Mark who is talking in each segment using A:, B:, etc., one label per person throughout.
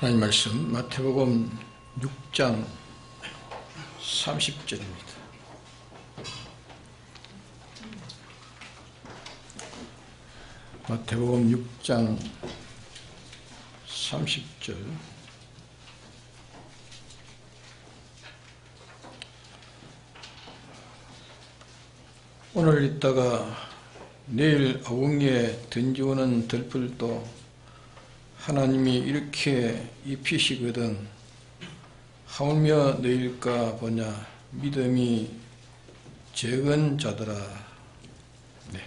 A: 하나님 말씀 마태복음 6장 30절입니다. 마태복음 6장 30절. 오늘 있다가 내일 어궁리에 던지오는 들풀도 하나님이 이렇게 입히시거든 하물며 내일까 보냐 믿음이 적은 자들아. 네.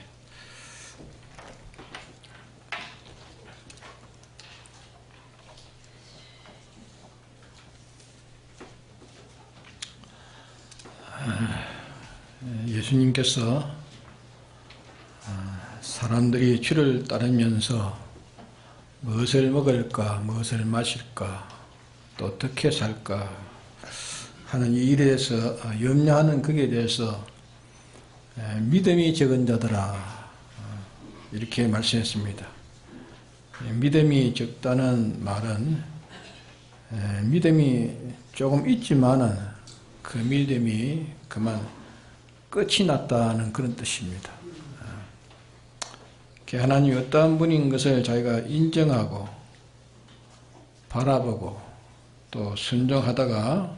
A: 예수님께서 사람들이 주를 따르면서 무엇을 먹을까, 무엇을 마실까, 또 어떻게 살까 하는 이 일에 대해서 염려하는 것에 대해서 믿음이 적은 자들아 이렇게 말씀했습니다. 믿음이 적다는 말은 믿음이 조금 있지만은 그 믿음이 그만 끝이 났다는 그런 뜻입니다. 하나님이 어떠한 분인 것을 자기가 인정하고 바라보고 또 순종하다가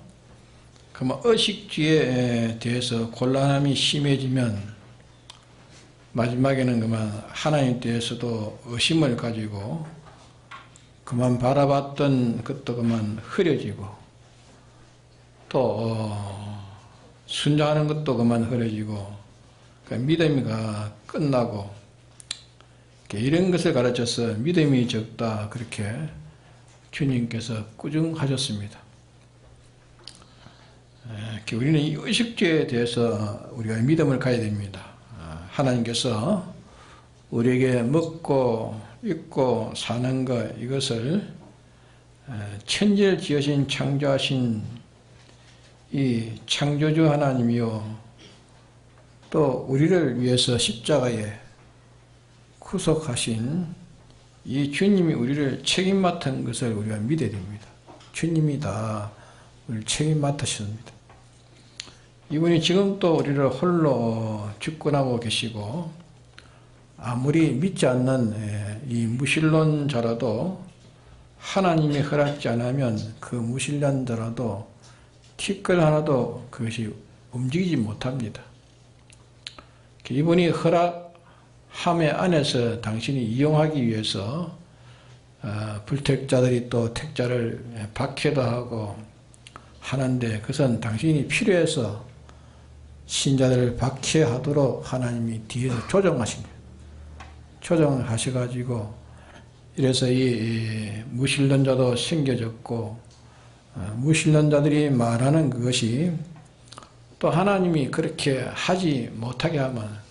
A: 그만 의식주에 대해서 곤란함이 심해지면 마지막에는 그만 하나님 대해서도 의심을 가지고 그만 바라봤던 것도 그만 흐려지고 또 순종하는 것도 그만 흐려지고 믿음이가 끝나고 이런 것을 가르쳐서 믿음이 적다 그렇게 주님께서 꾸중하셨습니다. 우리는 이 의식주에 대해서 우리가 믿음을 가야 됩니다. 하나님께서 우리에게 먹고 입고 사는 것 이것을 천지를 지으신 창조하신 이 창조주 하나님이요 또 우리를 위해서 십자가에 구속하신 이 주님이 우리를 책임 맡은 것을 우리가 믿어야 됩니다. 주님이 다 우리를 책임 맡으셨습니다. 이분이 지금 또 우리를 홀로 주권하고 계시고 아무리 믿지 않는 이 무신론자라도 하나님이 허락지 않으면 그 무신론자라도 티끌 하나도 그것이 움직이지 못합니다. 이분이 함의 안에서 당신이 이용하기 위해서 불택자들이 또 택자를 박해도 하고 하는데 그것은 당신이 필요해서 신자들을 박해하도록 하나님이 뒤에서 조정하신 거예요. 조정하셔가지고 이래서 이 무신론자도 생겨졌고 무신론자들이 말하는 그것이 또 하나님이 그렇게 하지 못하게 하면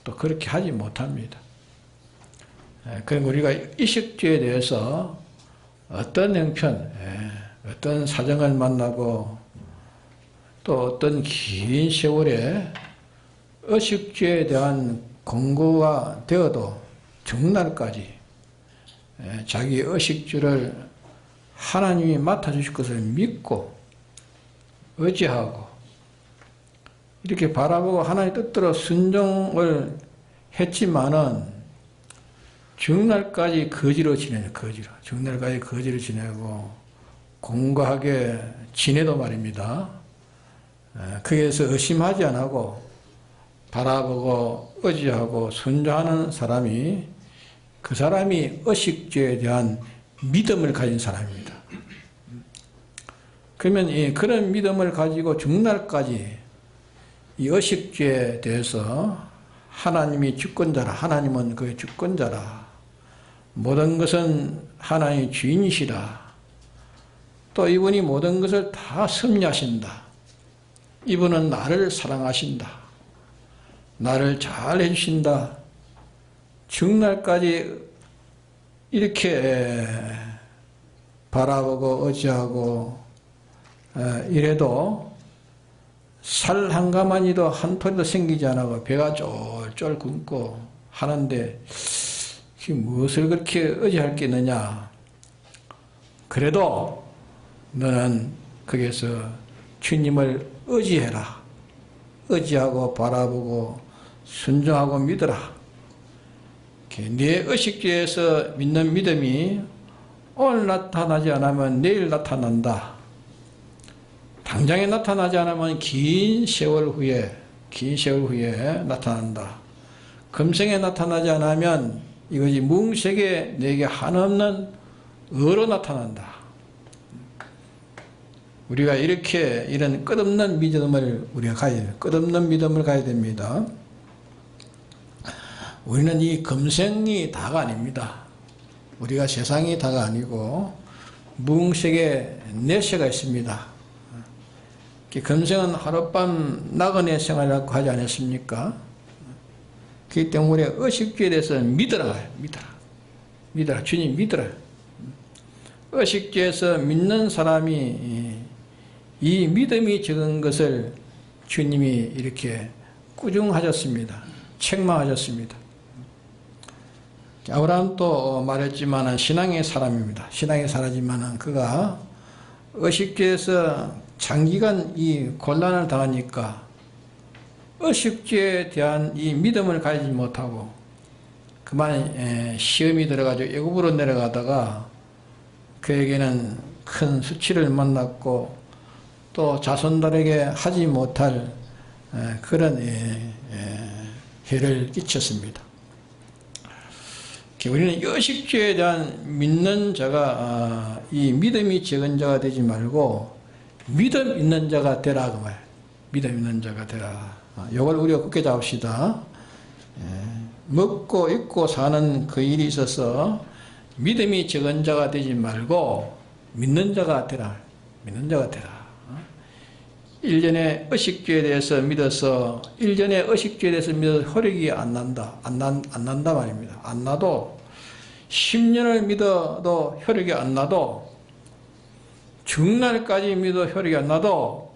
A: 또 그렇게 하지 못합니다. 그럼 우리가 의식주에 대해서 어떤 형편, 어떤 사정을 만나고 또 어떤 긴 세월에 의식주에 대한 공고가 되어도 정날까지 자기 의식주를 하나님이 맡아주실 것을 믿고 의지하고 이렇게 바라보고 하나님의 뜻대로 순종을 했지만은 정날까지 거지로 지내요. 거지로. 정날까지 거지로 지내고 공고하게 지내도 말입니다. 거기에서 의심하지 않고 바라보고 의지하고 순종하는 사람이 그 사람이 의식주에 대한 믿음을 가진 사람입니다. 그러면 그런 믿음을 가지고 정날까지 이 의식주에 대해서 하나님이 주권자라, 하나님은 그 주권자라, 모든 것은 하나님의 주인이시라, 또 이분이 모든 것을 다 섭리하신다, 이분은 나를 사랑하신다, 나를 잘 해주신다, 정날까지 이렇게 바라보고 의지하고 이래도 살 한 가마니도 한 톨도 생기지 않고 배가 쫄쫄 굶고 하는데 무엇을 그렇게 의지할 게 있느냐? 그래도 너는 거기에서 주님을 의지해라. 의지하고 바라보고 순종하고 믿어라. 네 의식주에서 믿는 믿음이 오늘 나타나지 않으면 내일 나타난다. 당장에 나타나지 않으면 긴 세월 후에 나타난다. 금생에 나타나지 않으면 이것이 뭉세게 내게 한없는 의로 나타난다. 우리가 이런 끝없는 믿음을 우리가 가야 돼요. 끝없는 믿음을 가야 됩니다. 우리는 이 금생이 다가 아닙니다. 우리가 세상이 다가 아니고 무궁색의 내세가 있습니다. 금생은 하룻밤 나그네 생활이라고 하지 않았습니까? 그렇기 때문에 의식주에 대해서 믿어라. 주님 믿어라. 의식주에서 믿는 사람이 이 믿음이 적은 것을 주님이 이렇게 꾸중하셨습니다. 책망하셨습니다. 아브라함도 말했지만 신앙의 사람입니다. 신앙의 사람이지만 그가 의식주에서 장기간 이 곤란을 당하니까 의식주에 대한 이 믿음을 가지지 못하고 그만 시험이 들어가지고 애굽으로 내려가다가 그에게는 큰 수치를 만났고 또 자손들에게 하지 못할 그런 해를 끼쳤습니다. 우리는 의식주에 대한 믿는 자가 이 믿음이 적은 자가 되지 말고 믿음 있는 자가 되라 그 말. 믿음 있는 자가 되라. 이걸 우리가 굳게 잡읍시다. 먹고 입고 사는 그 일이 있어서 믿음이 적은 자가 되지 말고 믿는 자가 되라. 믿는 자가 되라. 일전에 의식주에 대해서 믿어서 혈액이 안 난다 말입니다. 안 나도 10년을 믿어도 혈액이 안 나도 죽날까지 믿어도 혈액이 안 나도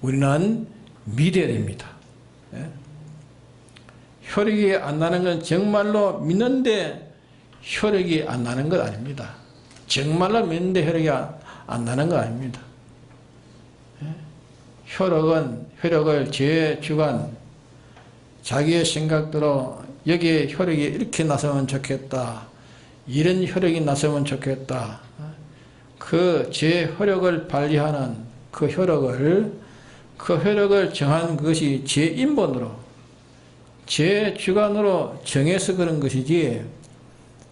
A: 우리는 믿어야 됩니다. 혈액이 안 나는 건 정말로 믿는데 혈액이 안 나는 것 아닙니다. 정말로 믿는데 혈액이 안 나는 거 아닙니다. 혈액을 제 주관, 자기의 생각대로 여기에 혈액이 이렇게 나서면 좋겠다. 이런 혈액이 나서면 좋겠다. 그 제 혈액을 발휘하는 그 혈액을 정한 것이 제 인본으로, 제 주관으로 정해서 그런 것이지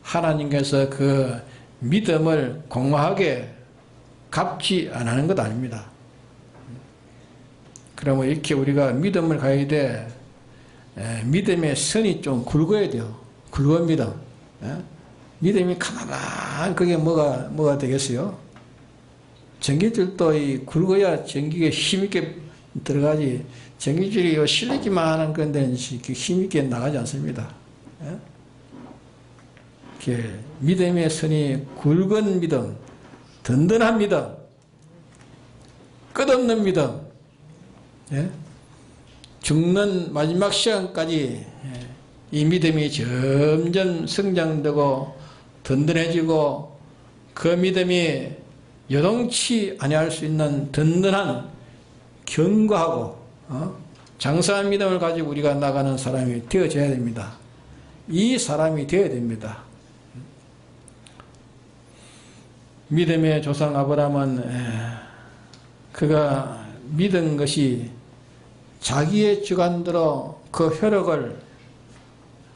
A: 하나님께서 그 믿음을 공허하게 갚지 않는 것 아닙니다. 그러면 이렇게 우리가 믿음을 가야 돼. 믿음의 선이 좀 굵어야 돼요. 굵은 믿음. 믿음이 가만한 그게 뭐가 되겠어요? 전기줄도 굵어야 전기가 힘있게 들어가지. 전기줄이 실리기만 하는 건데 힘있게 나가지 않습니다. 이렇게 믿음의 선이 굵은 믿음, 든든한 믿음, 끝없는 믿음, 죽는 마지막 시간까지 이 믿음이 점점 성장되고 든든해지고 그 믿음이 요동치 아니할 수 있는 든든한 견고하고 장사한 믿음을 가지고 우리가 나가는 사람이 되어져야 됩니다. 이 사람이 되어야 됩니다. 믿음의 조상 아브라함은 그가 믿은 것이 자기의 주관대로 그 혈액을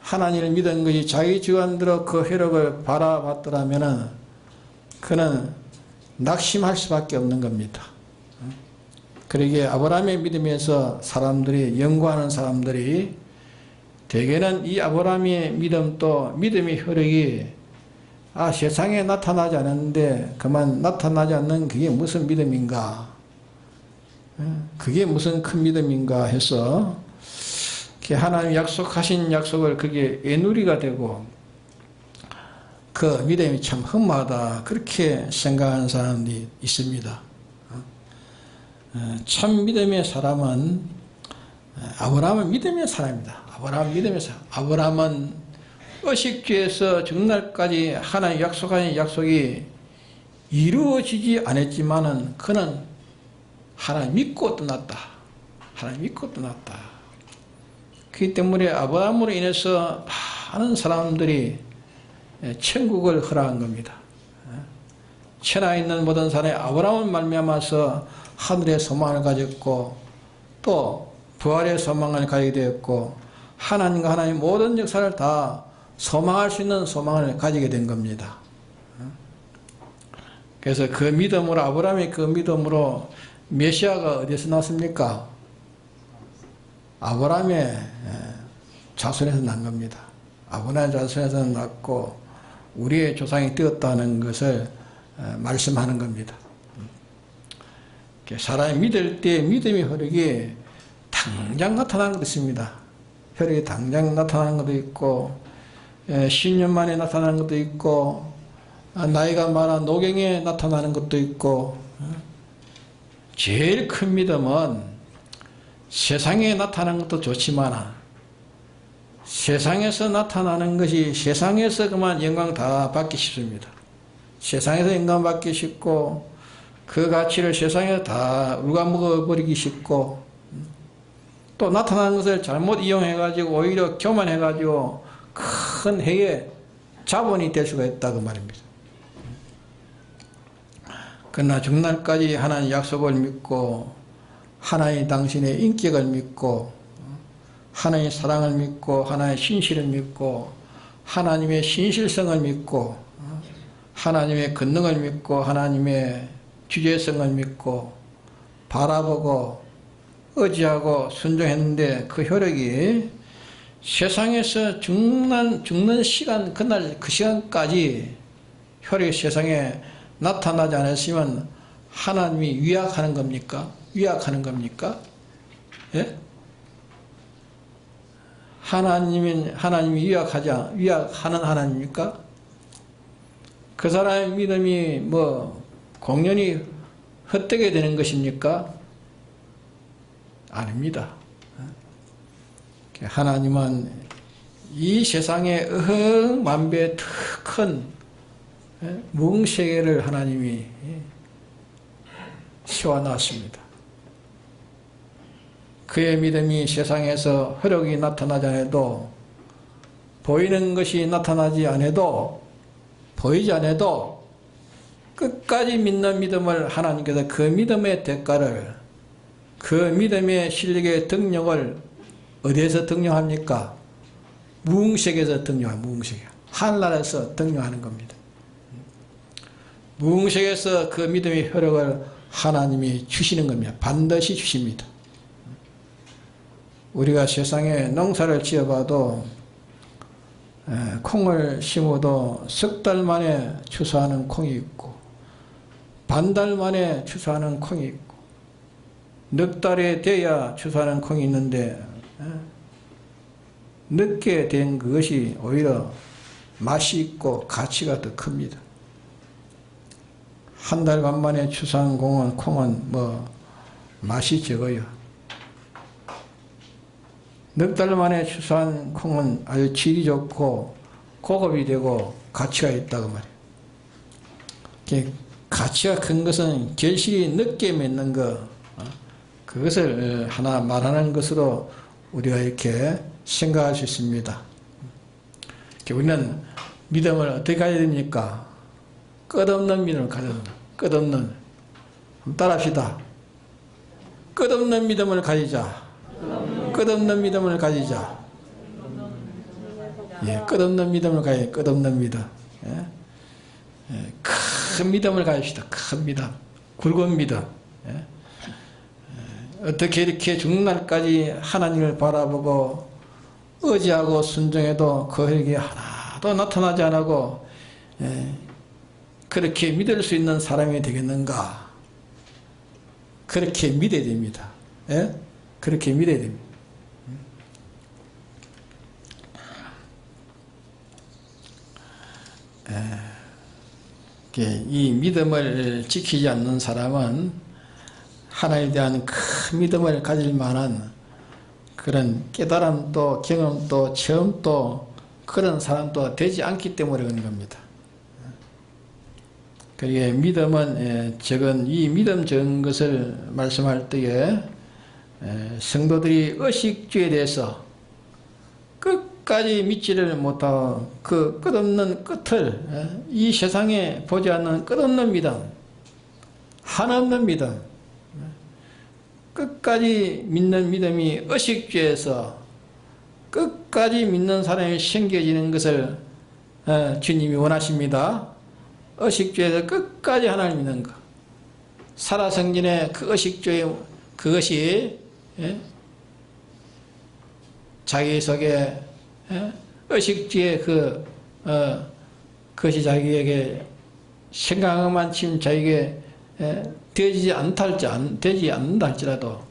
A: 하나님을 믿은 것이 자기 주관대로 그 혈액을 바라봤더라면 그는 낙심할 수밖에 없는 겁니다. 그러기에 아브라함의 믿음에서 사람들이 연구하는 사람들이 대개는 이 아브라함의 믿음도 믿음의 혈액이 세상에 나타나지 않았는데 그만 나타나지 않는 그게 무슨 믿음인가, 그게 무슨 큰 믿음인가 해서 하나님 약속하신 약속을 그게 애누리가 되고 그 믿음이 참 흠하다 그렇게 생각하는 사람들이 있습니다. 참 믿음의 사람은 아브라함은 믿음의 사람입니다. 아브라함은 의식주에서 죽날까지 하나님 약속하신 약속이 이루어지지 않았지만은 그는 하나님 믿고 떠났다. 하나님 믿고 떠났다. 그렇기 때문에 아브라함으로 인해서 많은 사람들이 천국을 허락한 겁니다. 천하에 있는 모든 사람이 아브라함을 말미암아서 하늘의 소망을 가졌고 또 부활의 소망을 가지게 되었고 하나님과 하나님 모든 역사를 다 소망할 수 있는 소망을 가지게 된 겁니다. 그래서 그 믿음으로 아브라함의 그 믿음으로 메시아가 어디서 났습니까? 아브라함의 자손에서 난 겁니다. 아브라함의 자손에서 났고 우리의 조상이 되었다는 것을 말씀하는 겁니다. 사람이 믿을 때 믿음의 혈육이 당장 나타나는 것도 있습니다. 혈육이 당장 나타나는 것도 있고 10년 만에 나타나는 것도 있고 나이가 많아 노경에 나타나는 것도 있고 제일 큰 믿음은 세상에 나타나는 것도 좋지만 세상에서 나타나는 것이 세상에서 그만 영광 다 받기 쉽습니다. 세상에서 영광 받기 쉽고 그 가치를 세상에서 다 울가먹어버리기 쉽고 또 나타나는 것을 잘못 이용해가지고 오히려 교만해가지고 큰 해의 자본이 될 수가 있다 그 말입니다. 그러나 죽날까지 하나님 약속을 믿고 하나님 당신의 인격을 믿고 하나님의 사랑을 믿고 하나님의 신실을 믿고 하나님의 신실성을 믿고 하나님의 권능을 믿고 하나님의 주제성을 믿고 바라보고 의지하고 순종했는데 그 효력이 세상에서 죽는 시간 그날 그 시간까지 효력이 세상에 나타나지 않았으면 하나님이 위약하는 겁니까? 위약하는 겁니까? 예? 하나님이 위약하는 하나님입니까? 그 사람의 믿음이 뭐 공연히 헛되게 되는 것입니까? 아닙니다. 하나님은 이 세상에 어흥만배 더 큰 무궁세계를 하나님이 세워놨습니다. 그의 믿음이 세상에서 혈육이 나타나지 않아도 보이는 것이 나타나지 않아도 보이지 않아도 끝까지 믿는 믿음을 하나님께서 그 믿음의 대가를 그 믿음의 실력의 등력을 어디에서 등용합니까? 무궁세계에서 등용합니다. 무궁세계. 하늘나라에서 등용하는 겁니다. 무궁세계에서 그 믿음의 효력을 하나님이 주시는 겁니다. 반드시 주십니다. 우리가 세상에 농사를 지어봐도 콩을 심어도 석 달 만에 추수하는 콩이 있고 반달 만에 추수하는 콩이 있고 넉 달에 돼야 추수하는 콩이 있는데 늦게 된 그것이 오히려 맛이 있고 가치가 더 큽니다. 한 달 반 만에 추수한 콩은 뭐 맛이 적어요. 넉 달 만에 추수한 콩은 아주 질이 좋고 고급이 되고 가치가 있다고 말이에요. 가치가 큰 것은 결실이 늦게 맺는 것, 그것을 하나 말하는 것으로 우리가 이렇게 생각할 수 있습니다. 우리는 믿음을 어떻게 가져야 됩니까? 끝없는 믿음을 가져야 됩니다. 끝없는. 한번 따라합시다. 끝없는 믿음을 가지자. 끝없는 믿음을 가지자. 예, 끝없는 믿음을 가지자. 끝없는 믿음. 예? 예, 큰 믿음을 가집시다. 큰 믿음. 굵은 믿음. 예? 어떻게 이렇게 죽는 날까지 하나님을 바라보고 의지하고 순종해도 그 혈육이 하나도 나타나지 않고 그렇게 믿을 수 있는 사람이 되겠는가? 그렇게 믿어야 됩니다. 예? 그렇게 믿어야 됩니다. 이 믿음을 지키지 않는 사람은 하나님에 대한 큰 믿음을 가질 만한 그런 깨달음도 경험도 체험도 그런 사람도 되지 않기 때문에 그런 겁니다. 그게 믿음은 적은 이 믿음 적은 것을 말씀할 때에 성도들이 의식주에 대해서 끝까지 믿지를 못하고 그 끝없는 끝을 이 세상에 보지 않는 끝없는 믿음, 한없는 믿음, 끝까지 믿는 믿음이 의식주에서 끝까지 믿는 사람이 생겨지는 것을 주님이 원하십니다. 의식주에서 끝까지 하나님 믿는 것. 살아생전의 그 의식주의 그것이 자기 속에 의식주의 그것이 자기에게 생각만 치면 자기에게 되지 않는다 할지라도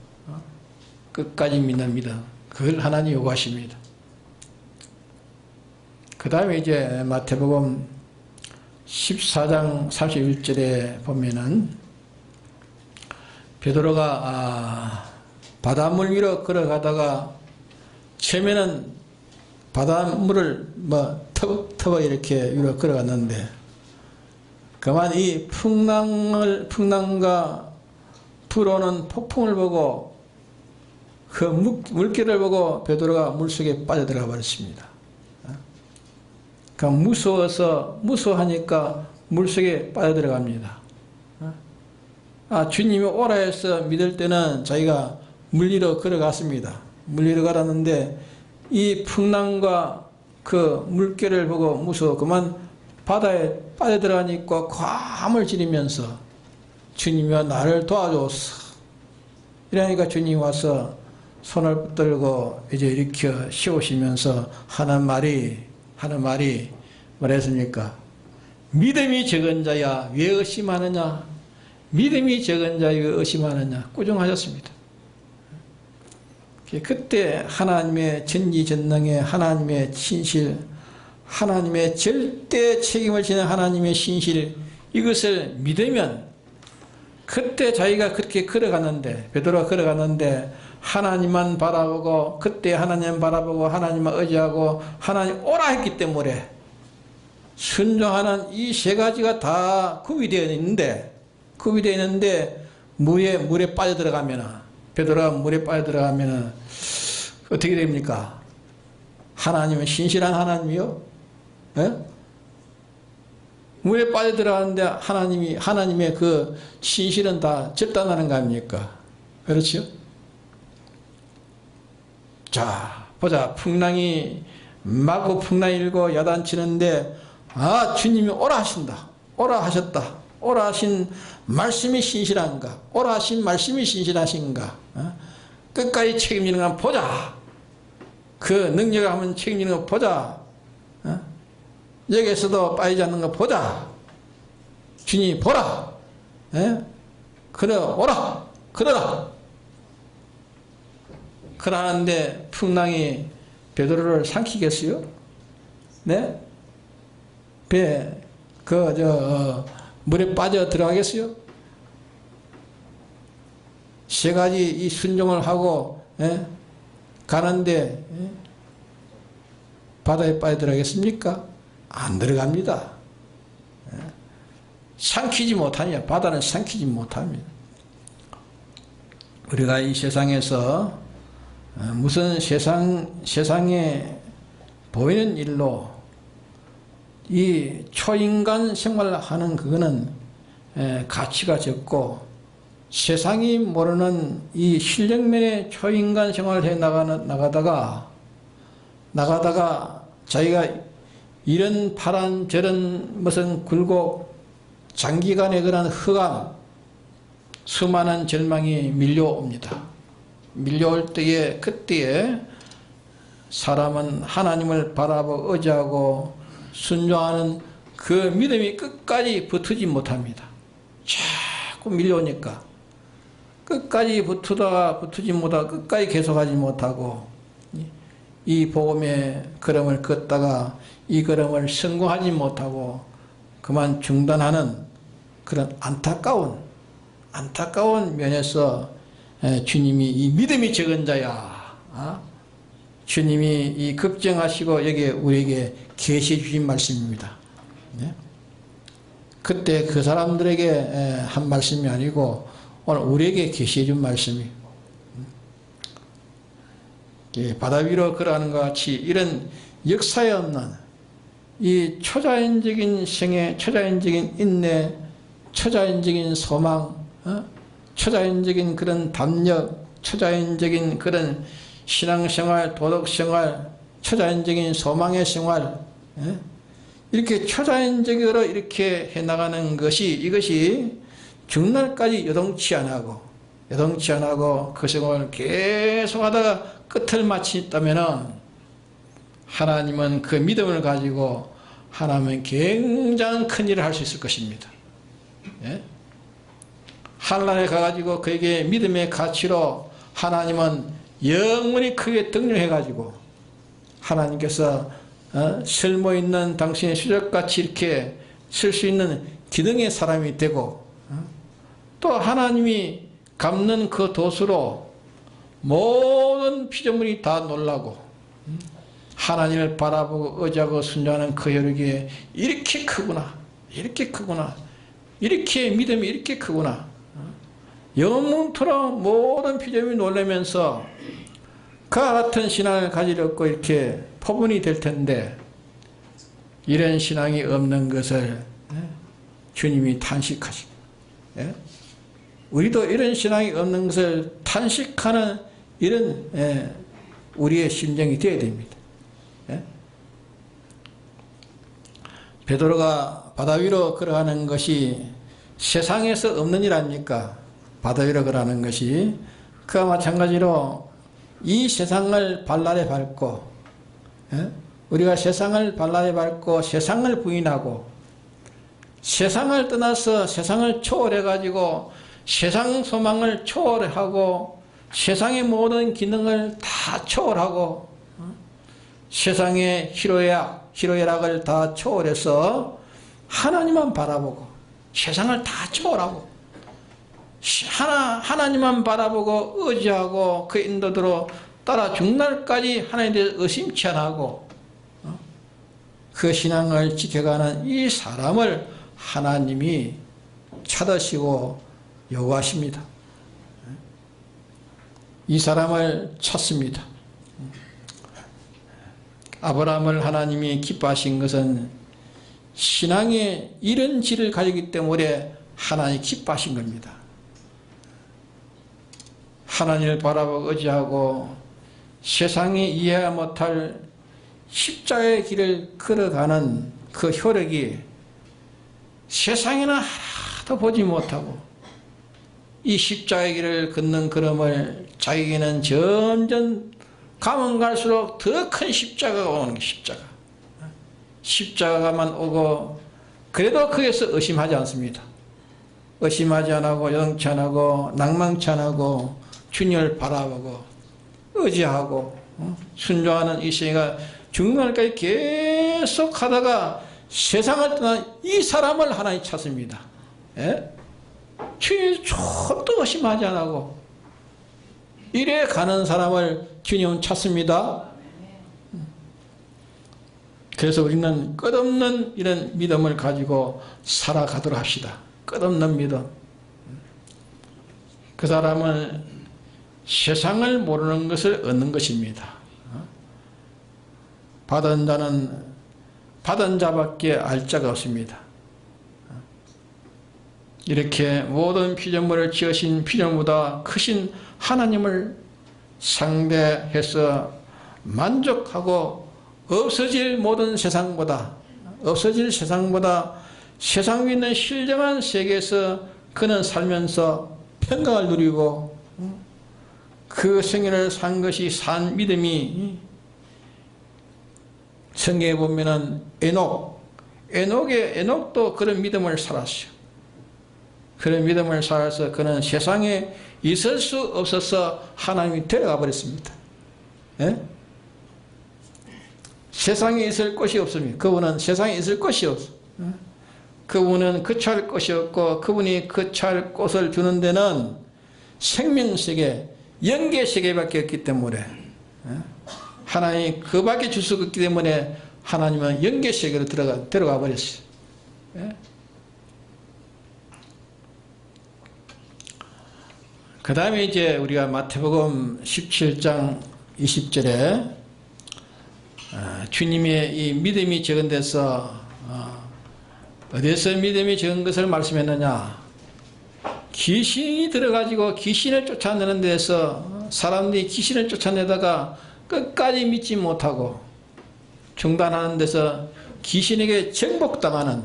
A: 끝까지 믿는 믿음, 그걸 하나님 요구하십니다. 그 다음에 이제 마태복음 14장 31절에 보면은 베드로가 바닷물 위로 걸어가다가 처음에는 바닷물을 터벅터벅 이렇게 위로 걸어갔는데 그만 이 풍랑과 불어오는 폭풍을 보고 그 물결을 보고 베드로가 물속에 빠져들어가 버렸습니다. 그러니까 무서워하니까 물속에 빠져들어갑니다. 주님이 오라 해서 믿을 때는 자기가 물 위로 걸어갔습니다. 물 위로 걸었는데 이 풍랑과 그 물결을 보고 무서워 그만 바다에 빠져들어가니까 과함을 지르면서 주님이여 나를 도와주소서. 이러니까 주님이 와서 손을 붙들고 이제 일으켜 세우시면서 하는 말이 뭐랬습니까? 믿음이 적은 자야 왜 의심하느냐? 믿음이 적은 자야 왜 의심하느냐? 꾸중하셨습니다. 그때 하나님의 전지전능의 하나님의 신실, 하나님의 절대 책임을 지는 하나님의 신실, 이것을 믿으면 그때 자기가 그렇게 걸어갔는데, 베드로가 걸어갔는데 하나님만 바라보고, 그때 하나님 바라보고 하나님만 의지하고 하나님 오라 했기 때문에 순종하는 이 세 가지가 다 구비되어 있는데 물에 빠져들어가면, 베드로가 물에 빠져들어가면 어떻게 됩니까? 하나님은 신실한 하나님이요? 예? 물에 빠져들어가는데 하나님의 그 신실은 다 절단하는 거 아닙니까? 그렇죠? 자, 보자. 마구 풍랑이 일고 야단치는데, 주님이 오라 하신다. 오라 하셨다. 오라 하신 말씀이 신실한가? 오라 하신 말씀이 신실하신가? 끝까지 책임지는 건 보자. 그 능력을 한번 책임지는 거 보자. 여기에서도 빠지지 않는 거 보자. 주님이 보라. 오라. 그러라. 그러는데 풍랑이 베드로를 삼키겠어요? 네? 물에 빠져 들어가겠어요? 세 가지 이 순종을 하고 가는데 바다에 빠져 들어가겠습니까? 안 들어갑니다. 삼키지 못하냐? 바다는 삼키지 못합니다. 우리가 이 세상에서 무슨 세상에 보이는 일로 이 초인간 생활을 하는 그거는 가치가 적고, 세상이 모르는 이 실력면의 초인간 생활을 해 나가다가 자기가 이런 파란 저런 무슨 굴곡, 장기간의 그런 흑암, 수많은 절망이 밀려옵니다. 밀려올 때에, 그때에 사람은 하나님을 바라보고 의지하고 순종하는 그 믿음이 끝까지 붙지 못합니다. 자꾸 밀려오니까 끝까지 붙지 못하고 끝까지 계속하지 못하고 이 복음의 걸음을 걷다가 이 걸음을 성공하지 못하고 그만 중단하는 그런 안타까운 면에서 주님이 이 믿음이 적은 자야, 주님이 이 걱정하시고 여기에 우리에게 계시해 주신 말씀입니다. 네? 그때 그 사람들에게 한 말씀이 아니고 오늘 우리에게 계시해 준 말씀이, 바다 위로 걸어가는 것 같이 이런 역사에 없는 이 초자연적인 생애, 초자연적인 인내, 초자연적인 소망, 초자연적인 그런 담력, 초자연적인 그런 신앙생활, 도덕생활, 초자연적인 소망의 생활, 이렇게 초자연적으로 이렇게 해나가는 것이, 이것이 죽날까지 여동치 안 하고 그 생활을 계속 하다가 끝을 마치다면은 하나님은 그 믿음을 가지고 하나님은 굉장히 큰 일을 할 수 있을 것입니다. 하늘나라에 가가지고 그에게 믿음의 가치로 하나님은 영원히 크게 등용해 가지고 하나님께서 쓸모 있는 당신의 수족같이 이렇게 쓸 수 있는 기능의 사람이 되고, 또 하나님이 갚는 그 도수로 모든 피조물이 다 놀라고 하나님을 바라보고 의지하고 순종하는 그 혈육이 이렇게 크구나, 이렇게 믿음이 이렇게 크구나, 영원토록 모든 피조물이 놀라면서 그와 같은 신앙을 가지려고 이렇게 포문이 될 텐데, 이런 신앙이 없는 것을 주님이 탄식하시고, 우리도 이런 신앙이 없는 것을 탄식하는 이런 우리의 심정이 되어야 됩니다. 베드로가 바다 위로 걸어가는 것이 세상에서 없는 일 아닙니까? 바다 위로 걸어가는 것이. 그와 마찬가지로 이 세상을 발날에 밟고, 우리가 세상을 발날에 밟고 세상을 부인하고 세상을 떠나서 세상을 초월해 가지고 세상 소망을 초월하고 세상의 모든 기능을 다 초월하고 세상의 희로애락을 다 초월해서 하나님만 바라보고 세상을 다 초월하고 하나님만 바라보고 의지하고 그 인도대로 따라 죽날까지 하나님에 대해서 의심치 않고 그 신앙을 지켜가는 이 사람을 하나님이 찾으시고 요구하십니다. 이 사람을 찾습니다. 아브라함을 하나님이 기뻐하신 것은 신앙의 이런 질을 가지기 때문에 하나님이 기뻐하신 겁니다. 하나님을 바라보고 의지하고 세상이 이해 못할 십자가의 길을 걸어가는 그 효력이 세상에는 하나도 보지 못하고 이 십자가의 길을 걷는 걸음을 자기에게는 점점 가면 갈수록 더 큰 십자가가 오는 게 십자가만 오고, 그래도 거기에서 의심하지 않습니다. 의심하지 않고 여동치 않고 낭망치 않고 주님을 바라보고 의지하고 순종하는 이 생애가 죽는날까지 계속 하다가 세상을 떠난 이 사람을 하나님 찾습니다. 주님 조금도 의심하지 않고 이래 가는 사람을 주님은 찾습니다. 그래서 우리는 끝없는 이런 믿음을 가지고 살아가도록 합시다. 끝없는 믿음. 그 사람은 세상을 모르는 것을 얻는 것입니다. 받은 자는 받은 자밖에 알 자가 없습니다. 이렇게 모든 피조물을 지으신 피조물보다 크신 하나님을 상대해서 만족하고 없어질 모든 세상보다 세상 위에 있는 신령한 세계에서 그는 살면서 평강을 누리고 그 생애를 산 것이 산 믿음이, 성경에 보면은 에녹도 그런 믿음을 살았어요. 그런 믿음을 살아서 그는 세상에 있을 수 없어서 하나님이 데려가 버렸습니다. 세상에 있을 곳이 없습니다. 그분은 세상에 있을 곳이 없어. 그분은 거처할 곳이 없고, 그분이 거처할 곳을 주는 데는 생명세계, 영계세계밖에 없기 때문에, 하나님이 그 밖에 줄 수 없기 때문에 하나님은 영계세계로 데려가 버렸어요. 그 다음에 이제 우리가 마태복음 17장 20절에 주님의 이 믿음이 적은 데서 어디서 믿음이 적은 것을 말씀했느냐? 귀신이 들어가지고 귀신을 쫓아내는 데서 사람들이 귀신을 쫓아내다가 끝까지 믿지 못하고 중단하는 데서 귀신에게 정복당하는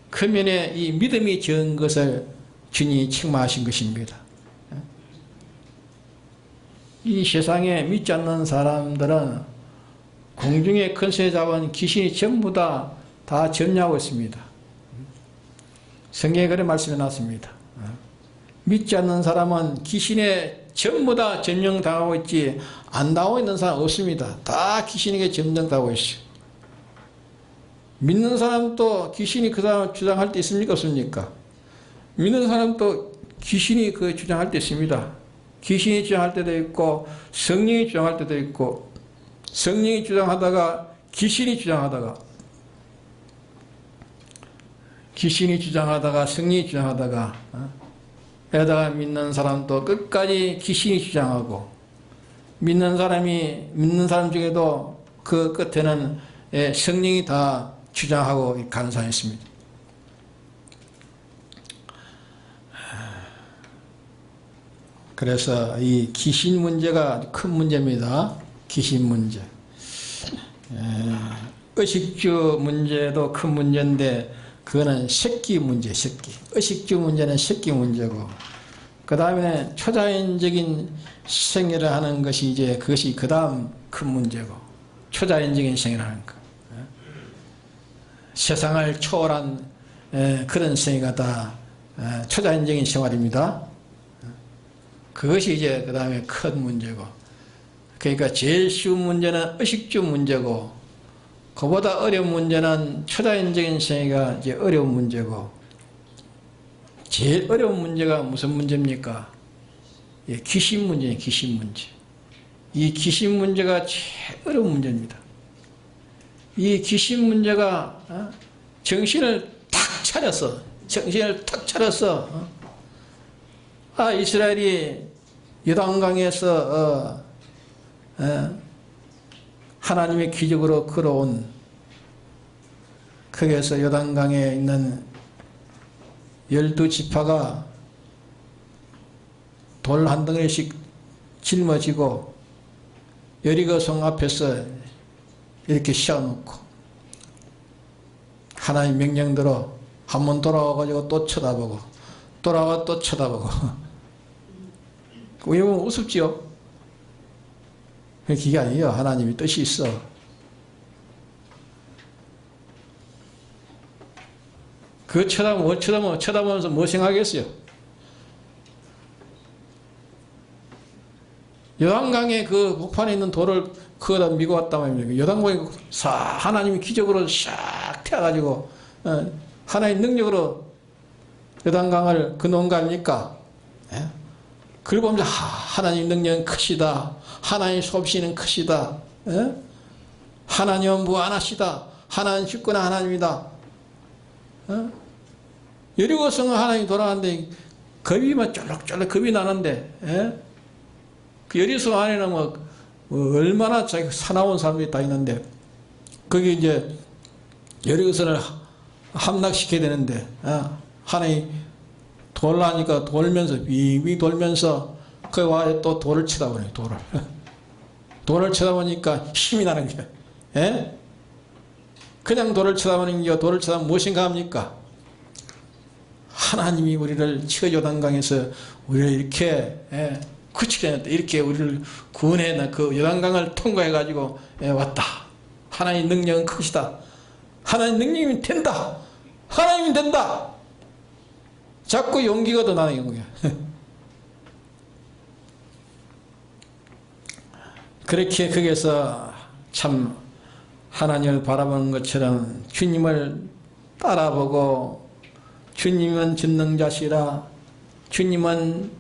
A: 그 면에 이 믿음이 적은 것을 주님이 책망하신 것입니다. 이 세상에 믿지 않는 사람들은 공중에 큰새 잡은 귀신이 전부 다 점령하고 있습니다. 성경에 그런 말씀이 났습니다. 믿지 않는 사람은 귀신에 전부 다 점령당하고 있지 안 당하고 있는 사람 없습니다. 다 귀신에게 점령당하고 있어요. 믿는 사람도 귀신이 그 사람을 주장할 때 있습니까? 없습니까? 믿는 사람도 귀신이 그 주장할 때 있습니다. 귀신이 주장할 때도 있고 성령이 주장할 때도 있고 성령이 주장하다가 귀신이 주장하다가 귀신이 주장하다가 성령이 주장하다가 에다가 믿는 사람도 끝까지 귀신이 주장하고 믿는 사람 중에도 그 끝에는 성령이 다 주장하고 가는 사람이 있습니다. 그래서 이 귀신 문제가 큰 문제입니다. 귀신 문제. 의식주 문제도 큰 문제인데 그거는 새끼 문제, 새끼. 의식주 문제는 새끼 문제고 그 다음에 초자연적인 생애를 하는 것이 이제 그것이 그 다음 큰 문제고 초자연적인 생애를 하는 것. 세상을 초월한 그런 생애가 다 초자연적인 생활입니다. 그것이 이제 그 다음에 큰 문제고 그러니까 제일 쉬운 문제는 의식주 문제고 그보다 어려운 문제는 초자연적인 생애가 이제 어려운 문제고 제일 어려운 문제가 무슨 문제입니까? 귀신 문제예요. 귀신 문제. 이 귀신 문제가 제일 어려운 문제입니다. 이 귀신 문제가 정신을 탁 차려서 이스라엘이 요단강에서 하나님의 기적으로 걸어온 거기에서 요단강에 있는 12지파가 돌 한 덩어리씩 짊어지고 여리고성 앞에서 이렇게 씌워놓고 하나님 명령대로 한번 돌아와가지고 또 쳐다보고 돌아와 또 쳐다보고 왜 보면 우습지요? 그게 아니에요. 하나님이 뜻이 있어. 그 쳐다보면서 뭐 생각하겠어요? 요단강에 그 복판에 있는 돌을 그거다 미고 왔다 말입니다. 요단강에 하나님이 기적으로 샥 태워가지고 하나님의 능력으로 요단강을 건너온 거 아닙니까? 그걸 보면서 하나님 능력은 크시다. 하나님 솜씨는 크시다. 하나님은 무한하시다. 하나님 주권한 하나님이다. 여리고성은 하나님이 돌아가는데 겁이 막 쫄락쫄락 겁이 나는데 그 여리고성 안에는 뭐 얼마나 자기 사나운 사람들이 다 있는데 거기 이제 여리고성을 함락시켜야 되는데 하나님 돌라니까 돌면서 빙빙 돌면서 그 와에 또 돌을 쳐다보네. 돌을 쳐다보니까 힘이 나는 거야. 그냥 돌을 쳐다보는 게 돌을 쳐다보면 무엇인가 합니까? 하나님이 우리를 요단강에서 우리를 이렇게 구출해냈다. 이렇게 우리를 구원해 그 요단강을 통과해 가지고 왔다. 하나님 능력은 크시다. 하나님 능력이면 된다. 하나님이 된다. 자꾸 용기가 더 나는 거야. 그렇게 거기서 참 하나님을 바라보는 것처럼 주님을 따라보고 주님은 전능자시라, 주님은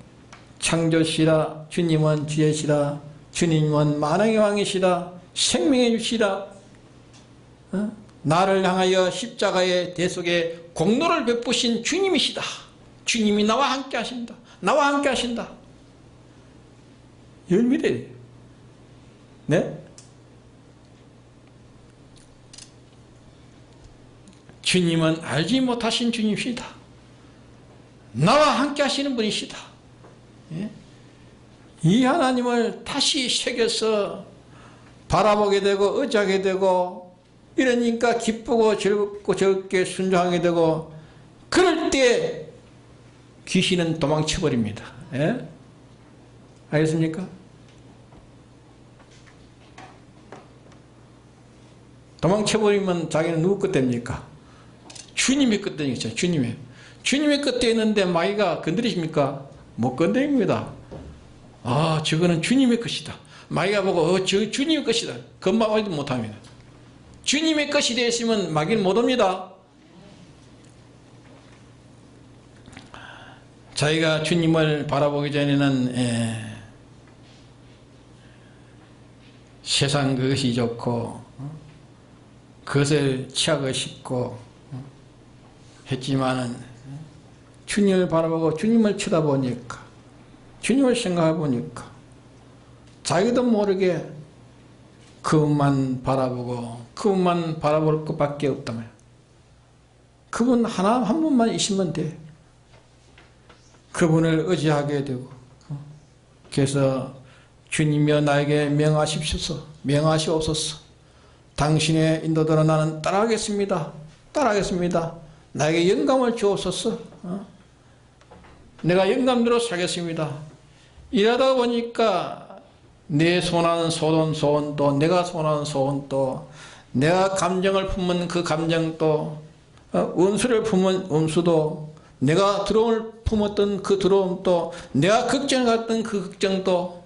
A: 창조시라, 주님은 지혜시라, 주님은 만왕의 왕이시라, 생명의 주시라, 나를 향하여 십자가의 대속에 공로를 베푸신 주님이시다. 주님이 나와 함께 하신다. 나와 함께 하신다. 이걸 믿어야 돼요. 네? 주님은 알지 못하신 주님이시다. 나와 함께 하시는 분이시다. 예? 이 하나님을 다시 새겨서 바라보게 되고 의지하게 되고 이러니까 기쁘고 즐겁고 즐겁게 순종하게 되고 그럴 때 귀신은 도망쳐버립니다. 예? 알겠습니까? 도망쳐버리면 자기는 누구 것 됩니까? 주님의 것 되니까 주님의 것 되는데 마귀가 건드리십니까? 못 건드립니다. 아, 저거는 주님의 것이다. 마귀가 보고 저 주님의 것이다. 건방하지도 못합니다. 주님의 것이 되었으면 마귀는 못 옵니다. 자기가 주님을 바라보기 전에는 세상 그것이 좋고 그것을 취하고 싶고 했지만은 주님을 바라보고 주님을 쳐다보니까 주님을 생각해 보니까 자기도 모르게 그분만 바라보고 그분만 바라볼 것밖에 없다며. 그분 하나 한 분만 있으면 돼. 그분을 의지하게 되고. 그래서 주님이여 나에게 명하십시오소. 명하시옵소서. 당신의 인도대로 나는 따라가겠습니다. 따라가겠습니다. 나에게 영감을 주옵소서. 내가 영감대로 살겠습니다. 일하다 보니까 내 손하는 소원도 내가 손하는 소원도 내가 감정을 품은 그 감정도 원수를 품은 원수도 내가 두려움을 품었던 그 두려움도 내가 걱정했던 그 걱정도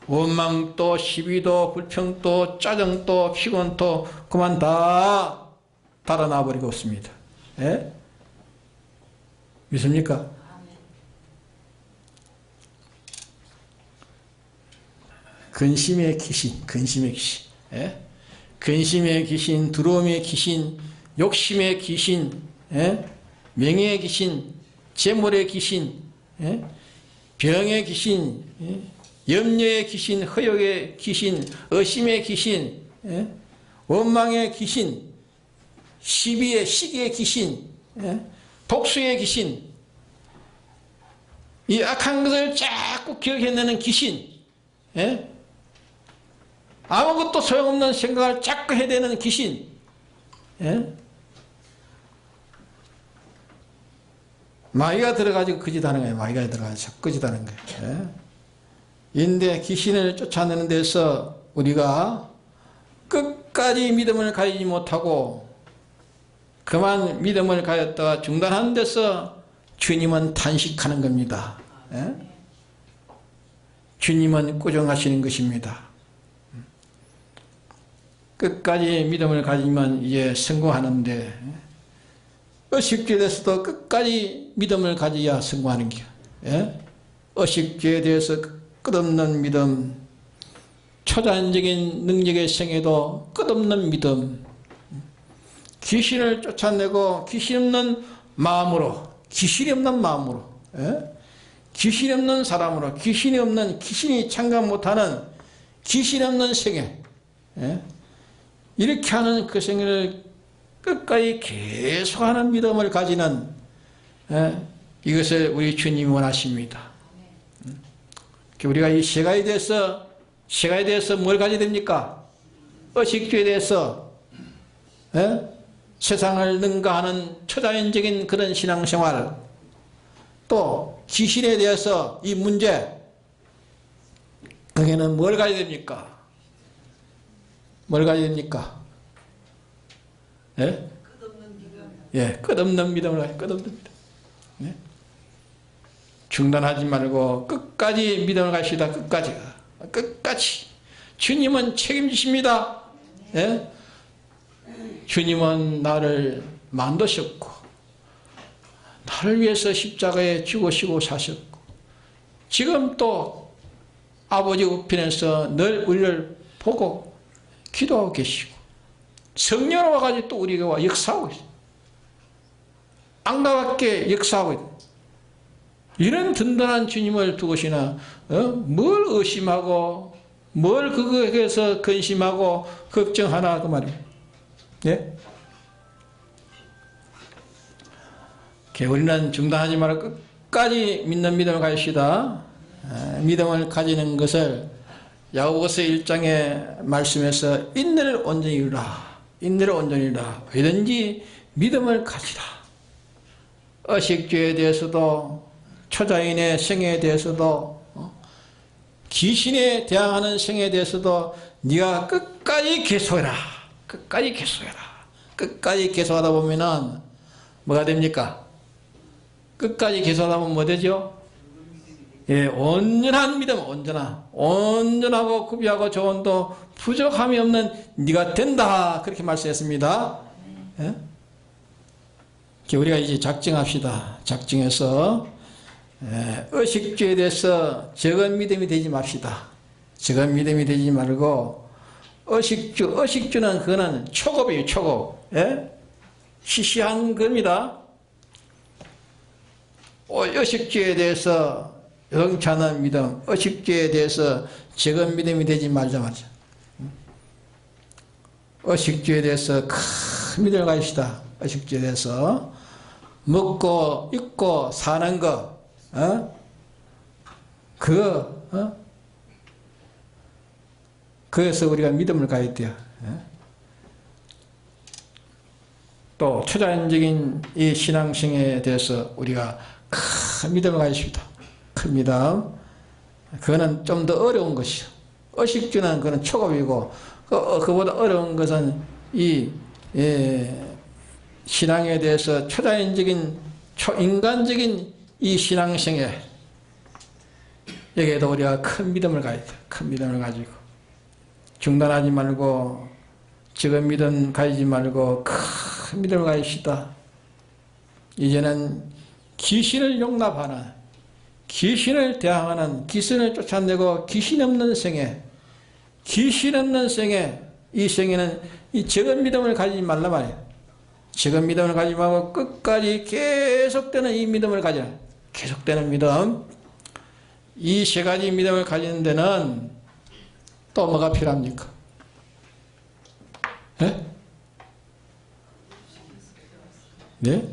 A: 원망도 시비도 불평도 짜증도 피곤도 그만 다 달아나 버리고 있습니다. 예? 믿습니까? 근심의 귀신, 근심의 귀신, 예? 근심의 귀신, 두려움의 귀신, 욕심의 귀신, 예? 명예의 귀신, 재물의 귀신, 예? 병의 귀신, 예? 염려의 귀신, 허욕의 귀신, 의심의 귀신, 예? 원망의 귀신, 시기의 귀신, 예? 독수의 귀신, 이 악한 것을 자꾸 기억해내는 귀신, 예? 아무것도 소용없는 생각을 자꾸 해대는 귀신, 예? 마귀가 들어가지고 거짓하는 거예요. 마귀가 들어가서 거짓하는 거예요. 예? 인데 귀신을 쫓아내는 데서 우리가 끝까지 믿음을 가지지 못하고 그만 믿음을 가졌다가 중단하는 데서 주님은 탄식하는 겁니다. 예? 주님은 꾸정하시는 것입니다. 끝까지 믿음을 가지면 이제 성공하는데 의식주에 대해서도 끝까지 믿음을 가져야 성공하는 거예요. 예? 의식주에 대해서 끝없는 믿음, 초자연적인 능력의 생애도 끝없는 믿음, 귀신을 쫓아내고 귀신 없는 마음으로, 귀신이 없는 마음으로, 예? 귀신이 없는 사람으로, 귀신이 참가 못하는 귀신 없는 생애, 예? 이렇게 하는 그 생애를 끝까지 계속하는 믿음을 가지는, 예? 이것을 우리 주님이 원하십니다. 우리가 이 세 가지에 대해서 뭘 가져야 됩니까? 의식주에 대해서, 예? 세상을 능가하는 초자연적인 그런 신앙생활, 또 귀신에 대해서 이 문제, 거기에는 뭘 가져야 됩니까? 뭘 가져야 됩니까? 예? 끝없는 믿음. 예, 끝없는 믿음을 가져야 끝없는 믿음. 예? 중단하지 말고 끝까지 믿음을 가시다. 끝까지. 주님은 책임지십니다. 예? 주님은 나를 만드셨고 나를 위해서 십자가에 죽으시고 사셨고 지금 또 아버지 우편에서 늘 우리를 보고 기도하고 계시고 성령으로 와가지고 또 우리가 역사하고 있어요. 악나밖에 역사하고 있어요. 이런 든든한 주님을 두고시나 뭘 의심하고 뭘 그거에서 근심하고 걱정하나 그 말이에요. 예? 우리는 중단하지 말고 끝까지 믿는 믿음을 가집시다. 믿음을 가지는 것을 야고보서 1장의 말씀에서 인내를 온전히 이루라. 인내를 온전히 이루라. 왜든지 믿음을 가지라. 의식주에 대해서도 초자인의 생애에 대해서도 귀신에 대항하는 생애에 대해서도 네가 끝까지 계속해라. 끝까지 계속해라. 끝까지 계속하다 보면은 뭐가 됩니까? 끝까지 계속하다 보면 뭐 되죠? 예, 온전한 믿음, 온전하고 구비하고 조언도 부족함이 없는 네가 된다. 그렇게 말씀했습니다. 예? 우리가 이제 작정합시다. 작정해서 의식주에 대해서 적은 믿음이 되지 맙시다. 적은 믿음이 되지 말고 의식주는 그거는 초급이에요. 초급. 예? 시시한 겁니다. 의식주에 대해서 영찬한 믿음, 의식주에 대해서 적은 믿음이 되지 말자 말이야. 의식주에 대해서 큰 믿음을 가집시다. 의식주에 대해서 먹고 입고 사는 거, 그래서 우리가 믿음을 가야 돼요. 또 초자연적인 이 신앙생에 대해서 우리가 큰 믿음을 가집시다. 큰 믿음. 그거는 좀 더 어려운 것이요. 의식주는 그건 초급이고, 그보다 어려운 것은 이 신앙에 대해서 초자연적인, 초인간적인 이 신앙생에 여기에도 우리가 큰 믿음을 가야 돼. 큰 믿음을 가지고 중단하지 말고 적은 믿음 가지지 말고 큰 믿음을 가집시다. 이제는 귀신을 용납하는, 귀신을 대항하는, 귀신을 쫓아내고 귀신 없는 생애, 귀신 없는 생애, 이 생애는 이 적은 믿음을 가지지 말란 말이에요. 적은 믿음을 가지지 말고 끝까지 계속되는 이 믿음을 가지라. 계속되는 믿음. 이 세 가지 믿음을 가지는 데는 또 뭐가 필요합니까? 네? 네?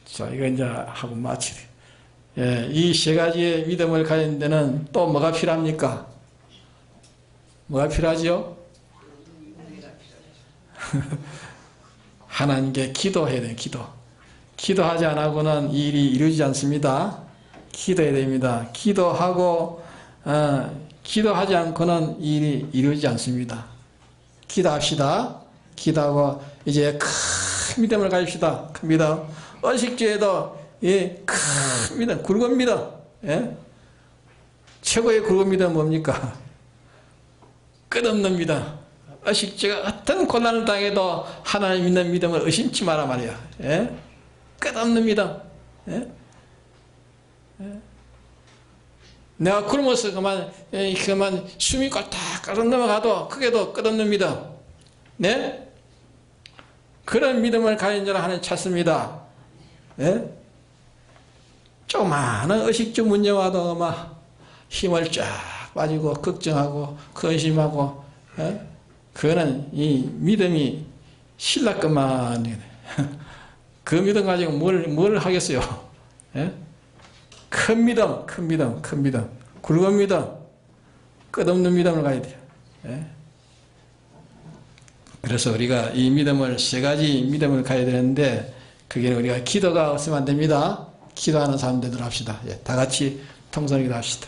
A: 자, 이거 이제 하고 마치래. 예, 이 세 가지의 믿음을 가지는 데는 또 뭐가 필요합니까? 뭐가 필요하지요? 하나님께 기도해야 돼요. 기도하지 않고는 이 일이 이루어지지 않습니다. 기도해야 됩니다. 기도하지 않고는 이 일이 이루어지지 않습니다. 기도합시다. 기도하고 이제 큰 믿음을 가집시다. 큰 믿음. 의식주에도 큰 믿음, 굵은 믿음. 예? 최고의 굵은 믿음은 뭡니까? 끝없는 믿음. 의식주가 어떤 고난을 당해도 하나님 믿는 믿음을 의심치 마라 말이야. 예? 끝없는 믿음. 예? 예? 내가 굶어서 그만 숨이 꼴딱꼴딱 넘어가도 그게도 끝없는 믿음. 네? 그런 믿음을 가진 자를 하나님 찾습니다. 예? 조그마한 의식주 문제 와도 막 힘을 쫙 빠지고 걱정하고 근심하고, 예? 그거는 이 믿음이 신랄것만 그 믿음 가지고 뭘 하겠어요? 예? 큰 믿음, 굵은 믿음, 끝없는 믿음을 가야 돼요. 예? 그래서 우리가 이 믿음을 세 가지 믿음을 가야 되는데 그게 우리가 기도가 없으면 안 됩니다. 기도하는 사람들 합시다. 예, 다 같이 통성기도 합시다.